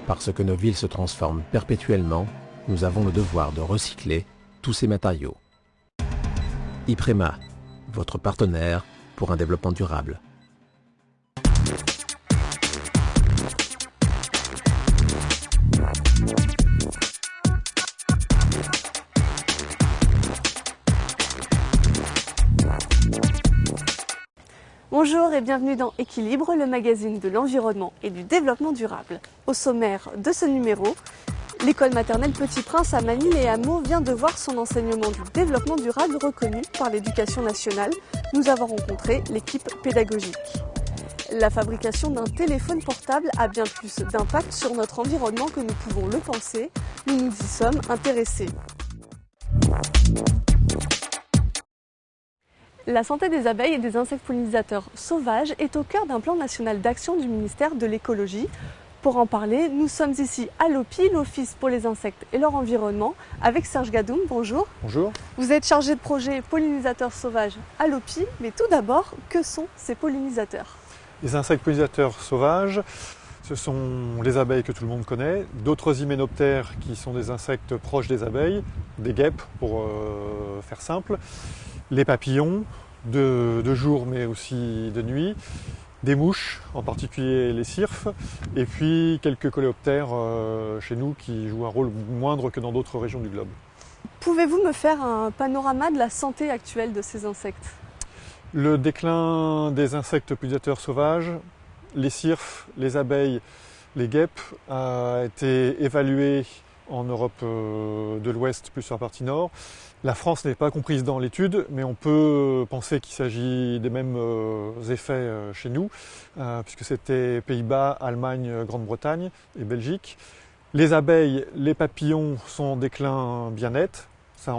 Parce que nos villes se transforment perpétuellement, nous avons le devoir de recycler tous ces matériaux. Iprema, votre partenaire pour un développement durable. Bonjour et bienvenue dans Équilibre, le magazine de l'environnement et du développement durable. Au sommaire de ce numéro, l'école maternelle Petit Prince à Manille-et-Hameaux vient de voir son enseignement du développement durable reconnu par l'Éducation nationale. Nous avons rencontré l'équipe pédagogique. La fabrication d'un téléphone portable a bien plus d'impact sur notre environnement que nous pouvons le penser. Nous nous y sommes intéressés. La santé des abeilles et des insectes pollinisateurs sauvages est au cœur d'un plan national d'action du ministère de l'écologie. Pour en parler, nous sommes ici à l'OPI, l'Office pour les insectes et leur environnement, avec Serge Gadoum. Bonjour. Bonjour. Vous êtes chargé de projet pollinisateurs sauvages à l'OPI, mais tout d'abord, que sont ces pollinisateurs? Les insectes pollinisateurs sauvages, ce sont les abeilles que tout le monde connaît, d'autres hyménoptères qui sont des insectes proches des abeilles, des guêpes pour faire simple, les papillons de jour mais aussi de nuit, des mouches, en particulier les cirfes, et puis quelques coléoptères chez nous qui jouent un rôle moindre que dans d'autres régions du globe. Pouvez-vous me faire un panorama de la santé actuelle de ces insectes? Le déclin des insectes pollinisateurs sauvages, les cirfes, les abeilles, les guêpes, a été évalué en Europe de l'Ouest, plus sur la partie nord. La France n'est pas comprise dans l'étude, mais on peut penser qu'il s'agit des mêmes effets chez nous, puisque c'était Pays-Bas, Allemagne, Grande-Bretagne et Belgique. Les abeilles, les papillons sont en déclin bien net, ça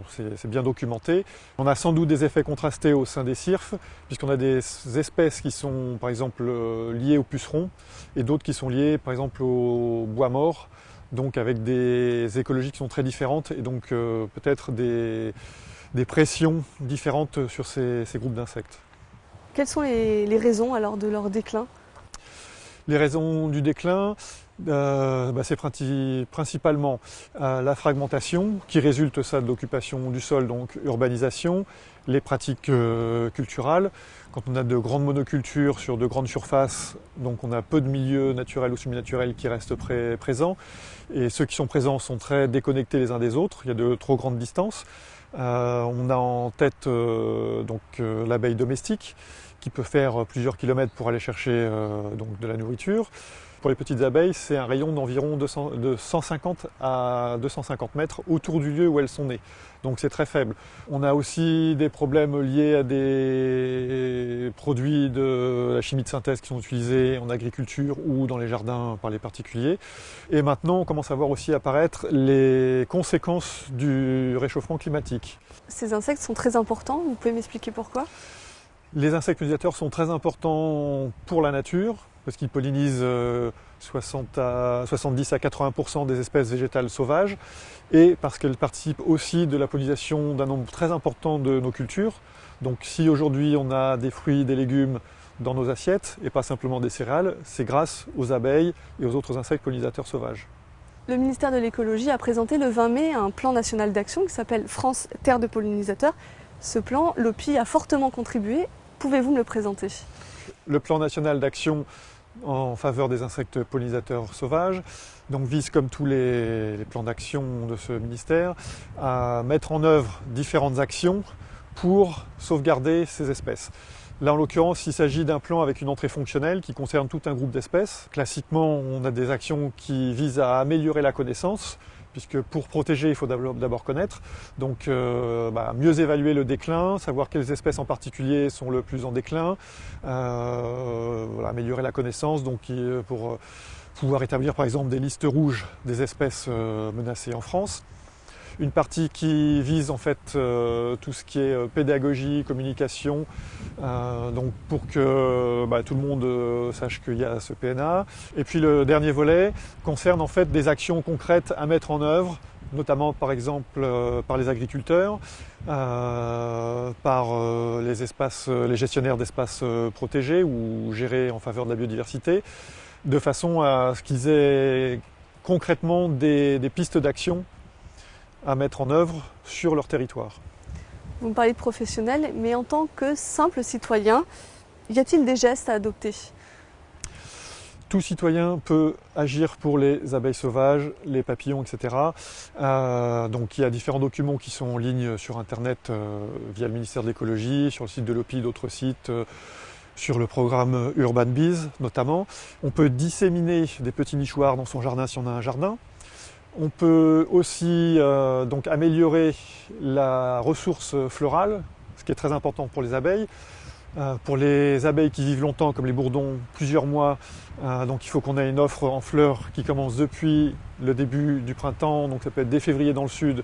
c'est bien documenté. On a sans doute des effets contrastés au sein des cirfes, puisqu'on a des espèces qui sont par exemple liées aux pucerons, et d'autres qui sont liées par exemple au bois mort, donc avec des écologies qui sont très différentes et donc peut-être des pressions différentes sur ces groupes d'insectes. Quelles sont les raisons alors de leur déclin? Les raisons du déclin, c'est principalement la fragmentation qui résulte ça de l'occupation du sol, donc urbanisation, les pratiques culturales. Quand on a de grandes monocultures sur de grandes surfaces, donc on a peu de milieux naturels ou semi-naturels qui restent présents. Et ceux qui sont présents sont très déconnectés les uns des autres, il y a de trop grandes distances. On a en tête l'abeille domestique qui peut faire plusieurs kilomètres pour aller chercher de la nourriture. Pour les petites abeilles, c'est un rayon d'environ de 150 à 250 mètres autour du lieu où elles sont nées. Donc c'est très faible. On a aussi des problèmes liés à des produits de la chimie de synthèse qui sont utilisés en agriculture ou dans les jardins par les particuliers. Et maintenant, on commence à voir aussi apparaître les conséquences du réchauffement climatique. Ces insectes sont très importants, vous pouvez m'expliquer pourquoi? Les insectes pollinisateurs sont très importants pour la nature, parce qu'ils pollinisent 70 à 80% des espèces végétales sauvages, et parce qu'elles participent aussi de la pollinisation d'un nombre très important de nos cultures. Donc si aujourd'hui on a des fruits, des légumes dans nos assiettes, et pas simplement des céréales, c'est grâce aux abeilles et aux autres insectes pollinisateurs sauvages. Le ministère de l'écologie a présenté le 20 mai un plan national d'action qui s'appelle France Terre de pollinisateurs. Ce plan, l'OPI a fortement contribué. Pouvez-vous me le présenter? Le plan national d'action en faveur des insectes pollinisateurs sauvages vise, comme tous les plans d'action de ce ministère, à mettre en œuvre différentes actions pour sauvegarder ces espèces. Là, en l'occurrence, il s'agit d'un plan avec une entrée fonctionnelle qui concerne tout un groupe d'espèces. Classiquement, on a des actions qui visent à améliorer la connaissance, puisque pour protéger, il faut d'abord connaître. Donc mieux évaluer le déclin, savoir quelles espèces en particulier sont le plus en déclin, améliorer la connaissance pour pouvoir établir par exemple des listes rouges des espèces menacées en France. Une partie qui vise en fait tout ce qui est pédagogie, communication, pour que tout le monde sache qu'il y a ce PNA. Et puis le dernier volet concerne en fait des actions concrètes à mettre en œuvre, notamment par exemple par les agriculteurs, par les gestionnaires d'espaces protégés ou gérés en faveur de la biodiversité, de façon à ce qu'ils aient concrètement des pistes d'action à mettre en œuvre sur leur territoire. Vous me parlez de professionnels, mais en tant que simple citoyen, y a-t-il des gestes à adopter ? Tout citoyen peut agir pour les abeilles sauvages, les papillons, etc. Donc il y a différents documents qui sont en ligne sur Internet via le ministère de l'écologie, sur le site de l'OPI, d'autres sites, sur le programme Urban Bees notamment. On peut disséminer des petits nichoirs dans son jardin si on a un jardin. On peut aussi donc améliorer la ressource florale, ce qui est très important pour les abeilles. Pour les abeilles qui vivent longtemps, comme les bourdons, plusieurs mois, donc il faut qu'on ait une offre en fleurs qui commence depuis le début du printemps, donc ça peut être dès février dans le sud,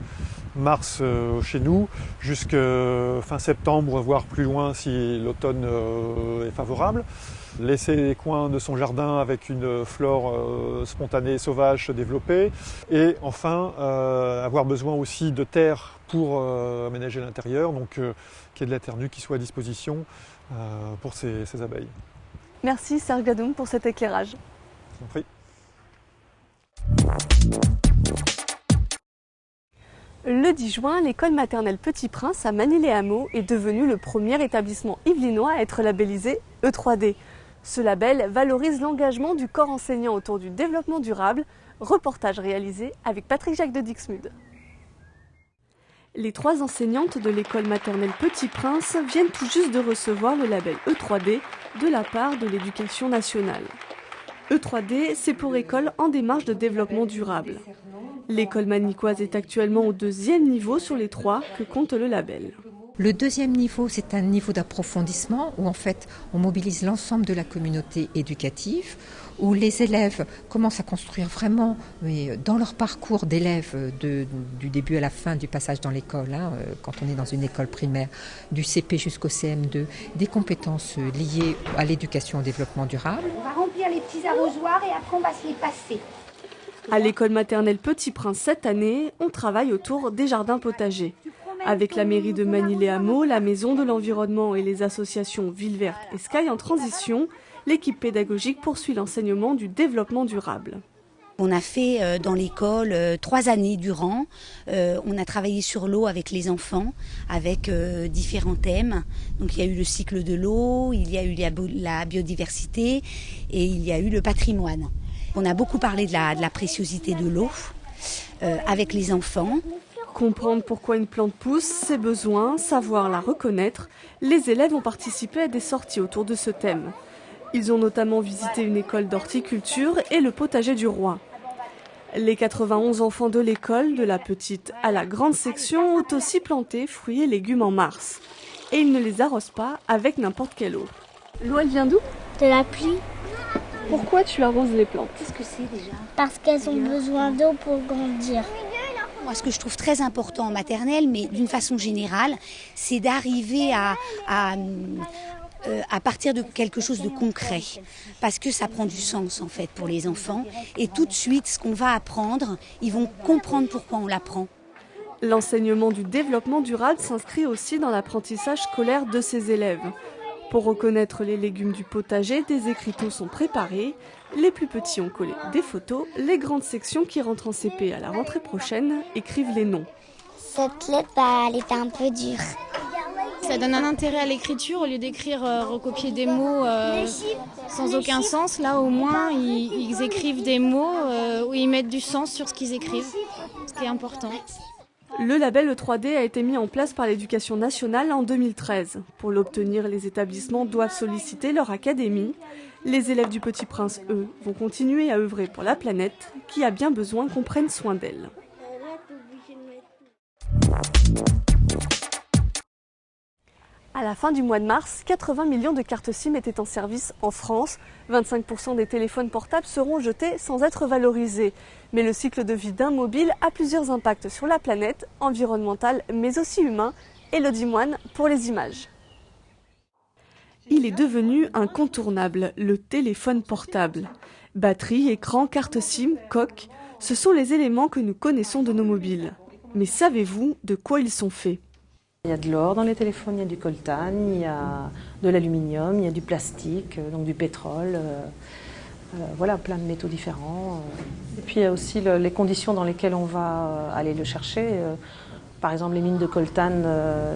mars chez nous, jusqu'à fin septembre, voire plus loin si l'automne est favorable. Laisser les coins de son jardin avec une flore spontanée, sauvage se développer. Et enfin, avoir besoin aussi de terre pour aménager l'intérieur, donc qu'il y ait de la terre nue qui soit à disposition pour ces abeilles. Merci Serge Gadoum pour cet éclairage. Je vous en prie. Le 10 juin, l'école maternelle Petit Prince à Manille-les-Hameaux est devenue le premier établissement yvelinois à être labellisé E3D. Ce label valorise l'engagement du corps enseignant autour du développement durable. Reportage réalisé avec Patrick Jacques de Dixmude. Les 3 enseignantes de l'école maternelle Petit Prince viennent tout juste de recevoir le label E3D de la part de l'Éducation nationale. E3D, c'est pour école en démarche de développement durable. L'école manicoise est actuellement au 2e niveau sur les 3 que compte le label. Le 2e niveau, c'est un niveau d'approfondissement où en fait on mobilise l'ensemble de la communauté éducative, où les élèves commencent à construire vraiment, dans leur parcours d'élèves du début à la fin du passage dans l'école, quand on est dans une école primaire, du CP jusqu'au CM2, des compétences liées à l'éducation au développement durable. On va remplir les petits arrosoirs et après on va se les passer. À l'école maternelle Petit Prince cette année, on travaille autour des jardins potagers. Avec la mairie de Manille-les-Hameaux, la Maison de l'Environnement et les associations Ville Verte et Sky en transition, l'équipe pédagogique poursuit l'enseignement du développement durable. On a fait dans l'école 3 années durant. On a travaillé sur l'eau avec les enfants, avec différents thèmes. Donc il y a eu le cycle de l'eau, il y a eu la biodiversité et il y a eu le patrimoine. On a beaucoup parlé de la préciosité de l'eau avec les enfants. Comprendre pourquoi une plante pousse, ses besoins, savoir la reconnaître, les élèves ont participé à des sorties autour de ce thème. Ils ont notamment visité une école d'horticulture et le potager du roi. Les 91 enfants de l'école, de la petite à la grande section, ont aussi planté fruits et légumes en mars. Et ils ne les arrosent pas avec n'importe quelle eau. L'eau, elle vient d'où ? De la pluie. Pourquoi tu arroses les plantes ? Qu'est-ce que c'est déjà ? Parce qu'elles ont besoin d'eau pour grandir. Moi, ce que je trouve très important en maternelle, mais d'une façon générale, c'est d'arriver à partir de quelque chose de concret. Parce que ça prend du sens, en fait, pour les enfants. Et tout de suite, ce qu'on va apprendre, ils vont comprendre pourquoi on l'apprend. L'enseignement du développement durable s'inscrit aussi dans l'apprentissage scolaire de ces élèves. Pour reconnaître les légumes du potager, des écriteaux sont préparés. Les plus petits ont collé des photos. Les grandes sections qui rentrent en CP à la rentrée prochaine écrivent les noms. Cette lettre, elle était un peu dure. Ça donne un intérêt à l'écriture au lieu d'écrire, recopier des mots sans aucun sens. Là, au moins, ils écrivent des mots où ils mettent du sens sur ce qu'ils écrivent, ce qui est important. Le label E3D a été mis en place par l'Éducation nationale en 2013. Pour l'obtenir, les établissements doivent solliciter leur académie. Les élèves du Petit Prince, eux, vont continuer à œuvrer pour la planète, qui a bien besoin qu'on prenne soin d'elle. À la fin du mois de mars, 80 millions de cartes SIM étaient en service en France. 25% des téléphones portables seront jetés sans être valorisés. Mais le cycle de vie d'un mobile a plusieurs impacts sur la planète, environnemental mais aussi humain. Élodie Moine pour les images. Il est devenu incontournable, le téléphone portable. Batterie, écran, carte SIM, coque, ce sont les éléments que nous connaissons de nos mobiles. Mais savez-vous de quoi ils sont faits ? Il y a de l'or dans les téléphones, il y a du coltan, il y a de l'aluminium, il y a du plastique, donc du pétrole. Voilà, plein de métaux différents. Et puis il y a aussi les conditions dans lesquelles on va aller le chercher. Par exemple, les mines de coltan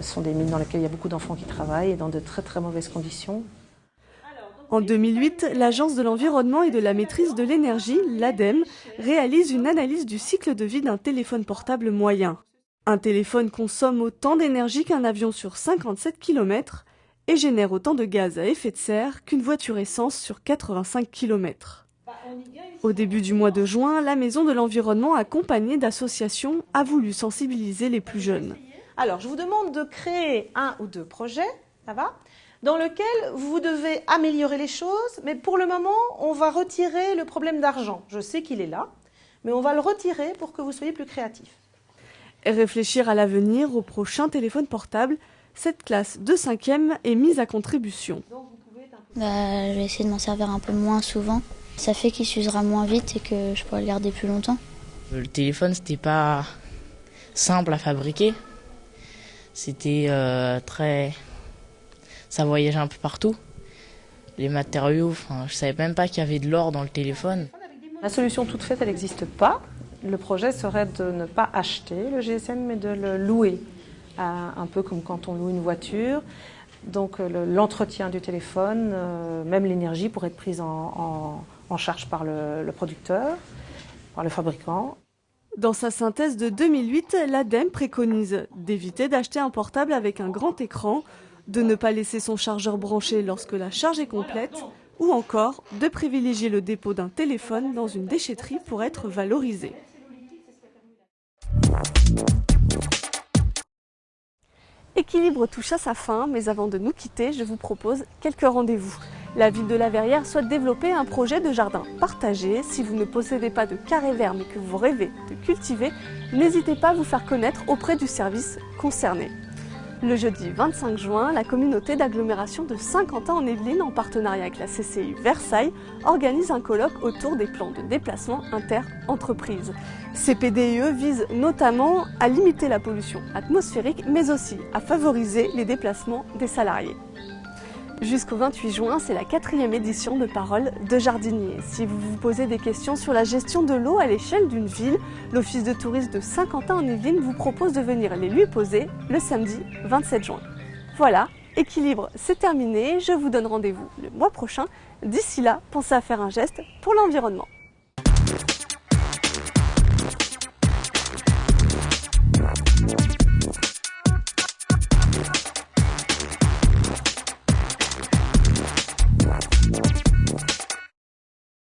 sont des mines dans lesquelles il y a beaucoup d'enfants qui travaillent et dans de très très mauvaises conditions. En 2008, l'Agence de l'environnement et de la maîtrise de l'énergie, l'ADEME, réalise une analyse du cycle de vie d'un téléphone portable moyen. Un téléphone consomme autant d'énergie qu'un avion sur 57 km et génère autant de gaz à effet de serre qu'une voiture essence sur 85 km. Au début du mois de juin, la Maison de l'Environnement, accompagnée d'associations, a voulu sensibiliser les plus jeunes. Alors, je vous demande de créer 1 ou 2 projets, ça va, dans lequel vous devez améliorer les choses, mais pour le moment, on va retirer le problème d'argent. Je sais qu'il est là, mais on va le retirer pour que vous soyez plus créatifs. Et réfléchir à l'avenir, au prochain téléphone portable, cette classe de 5e est mise à contribution. Je vais essayer de m'en servir un peu moins souvent. Ça fait qu'il s'usera moins vite et que je pourrai le garder plus longtemps. Le téléphone, c'était pas simple à fabriquer. C'était ça voyageait un peu partout. Les matériaux, je savais même pas qu'il y avait de l'or dans le téléphone. La solution toute faite, elle n'existe pas. Le projet serait de ne pas acheter le GSM, mais de le louer. Un peu comme quand on loue une voiture. Donc l'entretien du téléphone, même l'énergie pourrait être prise en charge par le producteur, par le fabricant. Dans sa synthèse de 2008, l'ADEME préconise d'éviter d'acheter un portable avec un grand écran, de ne pas laisser son chargeur branché lorsque la charge est complète, ou encore de privilégier le dépôt d'un téléphone dans une déchetterie pour être valorisé. Équilibre touche à sa fin, mais avant de nous quitter, je vous propose quelques rendez-vous. La ville de La Verrière souhaite développer un projet de jardin partagé. Si vous ne possédez pas de carré vert mais que vous rêvez de cultiver, n'hésitez pas à vous faire connaître auprès du service concerné. Le jeudi 25 juin, la communauté d'agglomération de Saint-Quentin-en-Yvelines, en partenariat avec la CCI Versailles, organise un colloque autour des plans de déplacement inter-entreprises. Ces PDIE visent notamment à limiter la pollution atmosphérique, mais aussi à favoriser les déplacements des salariés. Jusqu'au 28 juin, c'est la 4e édition de Paroles de jardinier. Si vous vous posez des questions sur la gestion de l'eau à l'échelle d'une ville, l'Office de tourisme de Saint-Quentin-en-Yvelines vous propose de venir les lui poser le samedi 27 juin. Voilà, Équilibre, c'est terminé. Je vous donne rendez-vous le mois prochain. D'ici là, pensez à faire un geste pour l'environnement.